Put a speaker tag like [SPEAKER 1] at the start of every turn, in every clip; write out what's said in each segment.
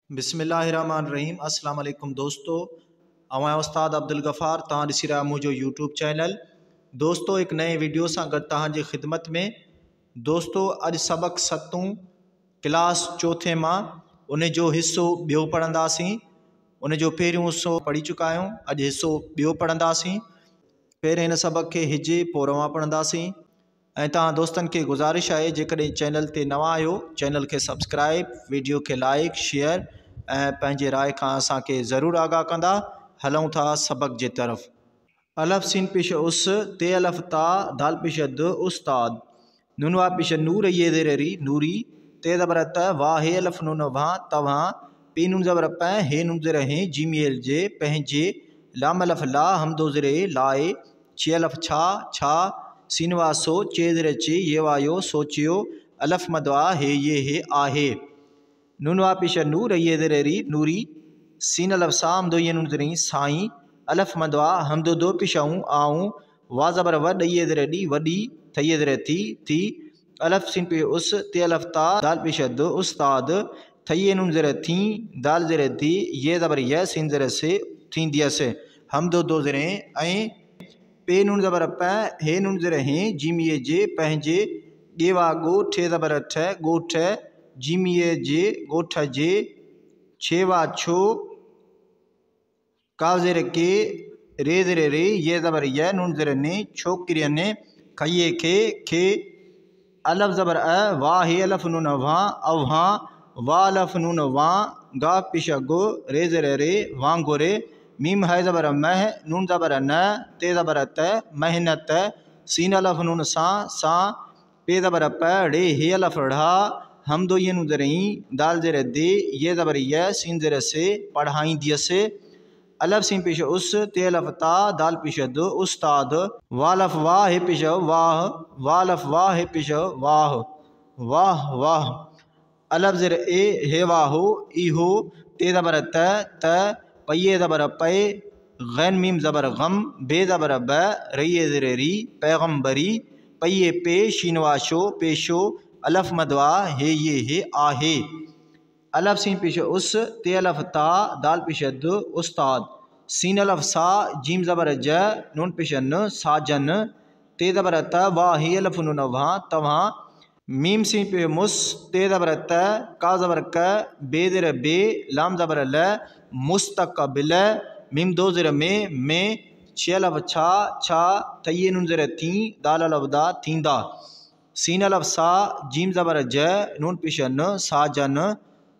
[SPEAKER 1] बिस्मिल्लाहिर्रहमानिर्रहीम। अस्सलाम वालेकुम दोस्तों, आवां उस्ताद अब्दुल गफ़ार तव्हां ॾिसी रहिया मुंहिंजो यूट्यूब चैनल। दोस्तों, एक नए वीडियो सां गॾु तव्हांजी ख़िदमत में। दोस्तों, अॼु सबक़ 7 क्लास 4 मां उन जो हिस्सो ॿियो पढ़ंदासीं। उन जो पहिरियों हिस्सो पढ़ी चुका आहियूं, अॼु हिस्सो ॿियो पढ़ंदासीं। पहिरें हिन सबक़ खे हिजे पोइ रवां पढ़ंदासीं। ऐं तव्हां दोस्तनि खे गुज़ारिश आहे, जेकॾहिं चैनल ते नवां आहियो, चैनल खे सब्सक्राइब, वीडियो खे लाइक, शेयर ऐं पंहिंजे राय खां असांखे ज़रूरु आगाह कंदा। हलूं था सबक़ जे तरफ़। अलफ सीन पेश उस, ते अलफ ता, दाल पेश द, उस्ताद। नुनवा पेश नूर, ये ज़ेर री, नूरी। ते ज़बर त, वाह हे अलफ नून वाह, तव्हां। पी नून ज़बर पै, हे नून ज़ेर हे, जीमियल जे, पंहिंजे। लाम अलफ ला, हमदो ज़ेर लाए। छे अलफ छा, छा। सीन वासो, चे ज़ेर चे, ये वायो, सोचियो। अलफ मदवा, हे ये हे आहे। नून वा पेश नूर, ये ज़ेर री, नूरी। सीन अलफ सा, हमदो ये नून ज़ेर साई। अलफ मदवा, हमदो दो पेश आऊं। वा ज़बर व, ये ज़ेर डी, वडी। थये ज़ेर थी, थी। अलफ सीन पे उस, ते अलफ ता, दाल पेश द, उस्ताद। थये नून ज़ेर थी, दाल ज़ेर दी, ये ज़बर य, सीन ज़ेर से, थींदियस। हमदो दो ज़ेर ऐं। पे नून ज़बर पै, हे नून ज़ेर हे, जीमिए जे, पंहिंजे। गेवा गो, ठे ज़बर ठ, गोठ। जीमिए जे, गोठ जे। छेवा छो, काव ज़ेर के, रे ज़ेर रे, ये ज़बर य, नून ज़ेर ने, छोकिरियन। खये खे, खे। अलफ ज़बर अ, वाह हे अलफ नून वां, अवहां। वाह अलफ नून वां, गाफ पेश गो, रे ज़ेर रे, वांगुरे। मीम है ज़बर मह, नून ज़बर न, ते ज़बर त, मेहनत। सीन अलफ नून सां, सां। पे ज़बर प, रे हे अलफ ढ़ा। हमदो ये नून ज़ेर ई, दाल ज़ेर दे, ये ज़बर य, सीन ज़ेर से, पढ़ाईंदियस। अलफ सीन पेश उस, ते अलफ ता, दाल पेश द, उस्ताद। वालफ वाह, हे पेश वाह। वालफ वाह, हे पेश वाह। वाह वाह। अलफ ज़ेर ए, हे वाहो, इहो। ते ज़बर त, त। पये ज़बर पे, गैन मीम ज़बर गम। बे ज़बर ब, रये ज़ेर री, पैगम्बरी। पये पे, शीनवाशो, पेशो। अलफ मदवा, हे ये हे आहे। अलफ सीन पेश उस, ते अलफ ता, दाल पेश द, उस्ताद। सीन अलफ सा, जीम ज़बर ज, नून पेश न, साजन। ते ज़बर त, वाह हे अलफ नून वां, तव्हां। मीम सीन पे मुस, ते ज़बर त, का ज़बर क, बे ज़ेर बे, लाम ज़बर ल, मुस्तक़बिल। मीम दो ज़ेर में। छे अलफ छा, छा। थये नून ज़ेर थी, दाल अलफ दा, थींदा। सीन अलफ सा, जीम ज़बर ज, नून पेश न, साजन।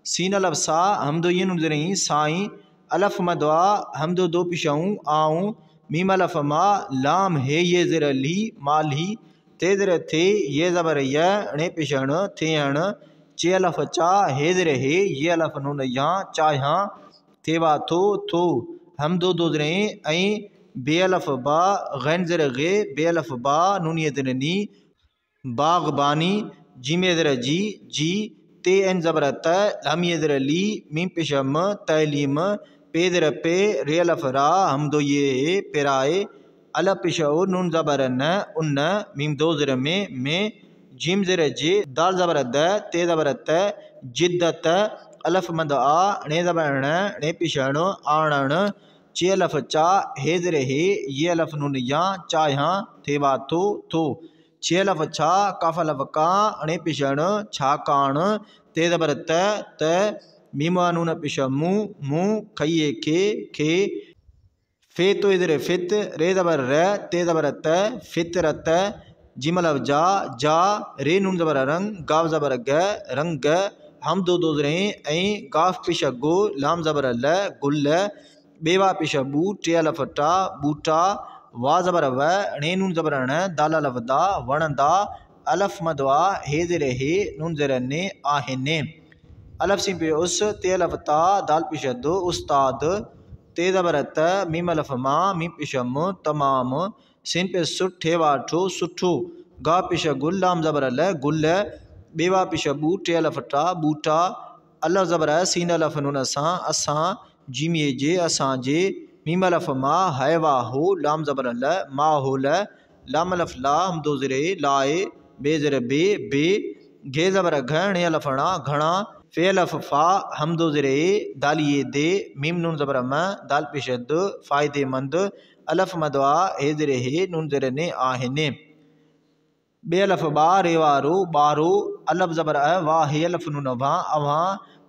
[SPEAKER 1] सीन अलफ सा, हमदो ये नून ज़ेर साई। अलफ मदवा, हमदो दो पेश आऊं। मीम अलफ मा, लाम हे ये ज़ेर ली, माली। ते ज़ेर थे, ये ज़बर य, णे पेश न, थेयण। चे अलफ चा, हे ज़ेर हे, ये अलफ नून यहाँ, चाह्यां। थेवा थो, थो। हमदो दो ज़ेर ऐं। बे अलफ बा, गैन ज़ेर गे, बे अलफ बा, नून ये ज़ेर नी। बागबानी। जीमे ज़ेर जी, जी। ते एन ज़बर त, हम ये ज़ेर ली, मीम पेश म, तैलीम। पे ज़ेर पे, रे अलफ रा, हमदो ये, पेराए। अलफ पेश ओ, नून ज़बर न, उन्न। मीम दो ज़ेर में। जीम ज़ेर जे, दाल ज़बर द, ते ज़बर त, जिद्दत। अलफ मद आ, णे ज़बर ण, णे पेश ण, आणण। चे अलफ चा, हे ज़ेर हे, ये अलफ नून या, चाह्यां। थेवा थो, थो। छे अलफ छा, काफ अलफ का, अणे पेश ण, छाकाण। ते ज़बर त, मीम नून पेश मू, मू। खये खे, खे। फे तो ज़ेर फित, रे ज़बर र, ते ज़बर त, फितरत। जीम अलफ जा, जा। रे नून ज़बर रंग, गाव ज़बर ग, रंग। हमदो दो ज़ेर ऐं, गाफ पेश गो, लाम ज़बर ल, गुल। बेवा पेश बू, टे अलफ टा, बूटा। वा ज़बर व, णे नून ज़बर ण, दाल अलफ दा, वणंदा। अलफ मदवा, हे ज़ेर हे, नून ज़ेर ने, आहिने। अलफ सीन पे उस, ते अलफ ता, दाल पेश द, उस्ताद। ते ज़बर त, मीम अलफ मा, मीम पेश म, तमाम। सीन पे सुठ, ठेवा ठो, सुठो। गा पेश गुल, लाम ज़बर ल, गुल। बेवा पेश बू, टे अलफ टा, बूटा। अलफ ज़बर सीन अलफ नून सां, असां। जीमिए जे, असां जे। मीम अलफ मा, है वाहो, लाम ज़बर ल, माहोल। लाम अलफ ला, हमदो ज़ेर लाए। बे ज़ेर बे, बे। घे ज़बर घ, णे अलफ णा, घणा। फ़ेल फ़ा हमदो ज़ेर दालिए दे मीम नून ज़बर म दाल पेशद फ़ायदेमंद अलफ मदवा हे ज़ेर हे नून ज़ेर ने आहिनि। बे अलफ बा रेवारो बारो अलफ ज़बर वाह हे अलफ नून वा अवां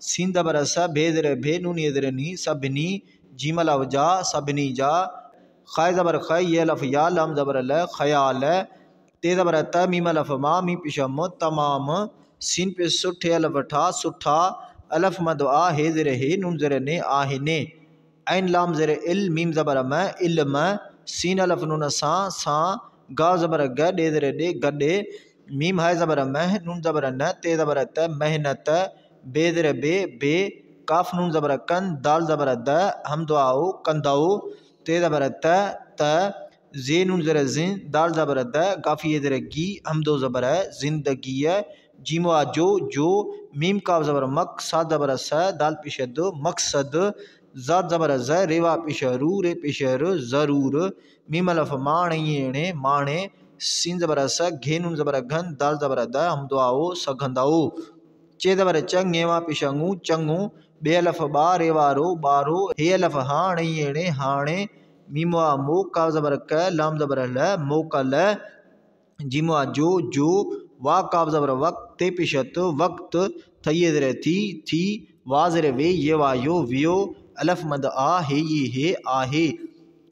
[SPEAKER 1] सीन ज़बर स भे ज़ेर भे नून ये ज़ेर नी सभिनी जीम अलफ जा सभिनी जा ख़ाय ज़बर ख़ ये अलफ या लम ज़बर ल ख़याल ते ज़बर त मीम अलफ मा मी पिशम तमाम सीन पे सुठे अलफ ठा सुठा अलफ मदवा हे ज़ेर हे नून ज़ेर ने आहिनि। ऐन लाम ज़ेर इल मीम ज़बर म इल्म सीन अलफ नून सा गा ज़बर ग डे ज़ेर डे गडे मीम हाय ज़बर मह नून ज़बर न ते ज़बर त मेहनत बे ज़ेर बे काफ नून ज़बर कन दाल ज़बर द हमदवाओ कंदाओ ते ज़बर त जे नून ज़ेर जिन दाल ज़बर द काफ़ी ज़ेर गी हमदो ज़बर जिंदगी जीमो जो मीम काफ ज़बर मक सा ज़बर स दाल पिशद मकसद ज़ात ज़बर ज़ रेवा पिशरू रे पिशर ज़रूर मीम अलफ माणे माणे सीन ज़बर स घे नून ज़बर घन दाल ज़बर द हमदवाओ सघंदाओ चे ज़बर चंग नेवा पिशंगू चंगू बे अलफ बा रेवारो बारो हे अलफ हाणे हाणे मीमवा मो का ज़बर क लाम ज़बर ल मोकल जीमवा जो वा काब ज़बर वक्त ते पिशत वक्त थये ज़ेर थी वा ज़ेर वे ये वायो वियो अलफ मद आ हे ये हे आहे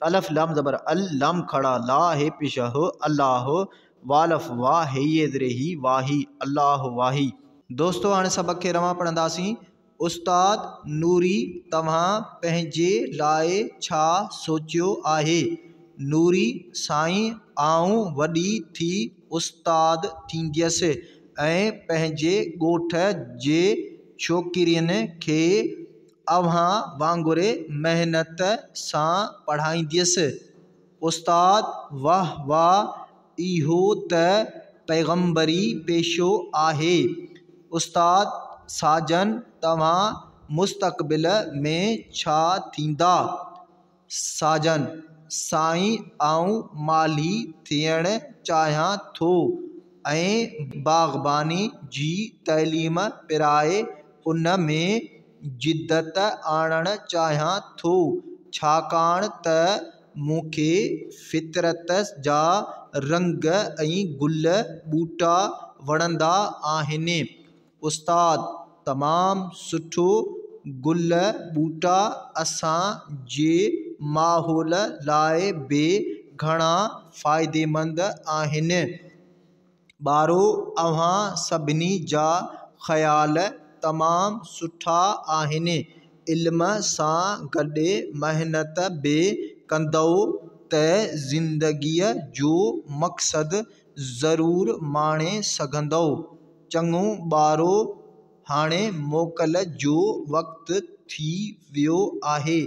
[SPEAKER 1] अलफ लाम ज़बर अल लाम खड़ा ला हे पिशह अल्लाह वालफ वाह हे ये ज़ेर ही वाही अल्लाह वाही। दोस्तों हाणे सबक खे रवां पढ़ंदासीं। उस्ताद नूरी तव्हां पंहिंजे लाइ छा सोचियो आहे? नूरी साईं आऊं वॾी थी उस्ताद थींदसि ऐं पंहिंजे ॻोठ जे छोकिरियुनि खे अव्हां वांगुरु महिनत सां पढ़ाईंदसि। उस्ताद वाह वाह इहो त पैगंबरी पेशो आहे। उस्ताद साजन तव्हां मुस्तक़बिल में छा थींदा? साजन साईं आऊं माली थियणु चाहियां थो ऐं बाग़बानी जी तइलीम पिराए उन में जिदत आणणु चाहियां थो छाकाणि त मूंखे फितरत जा रंग ऐं गुल ॿूटा वणंदा आहिनि। उस्ताद तमामु सुठो गुल ॿूटा असां जे माहौल लाइ बि घणा फ़ाइदेमंद आहिनि। ॿारो अव्हां सभिनी जा ख़्याल तमामु सुठा आहिनि। इल्म सां गॾु महिनत बि कंदव त ज़िंदगीअ जो मक़सदु ज़रूरु माणे सघंदव। चङो ॿारो हाणे मोकल जो वक़्तु थी वियो आहे।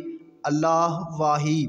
[SPEAKER 1] अल्लाह वाही।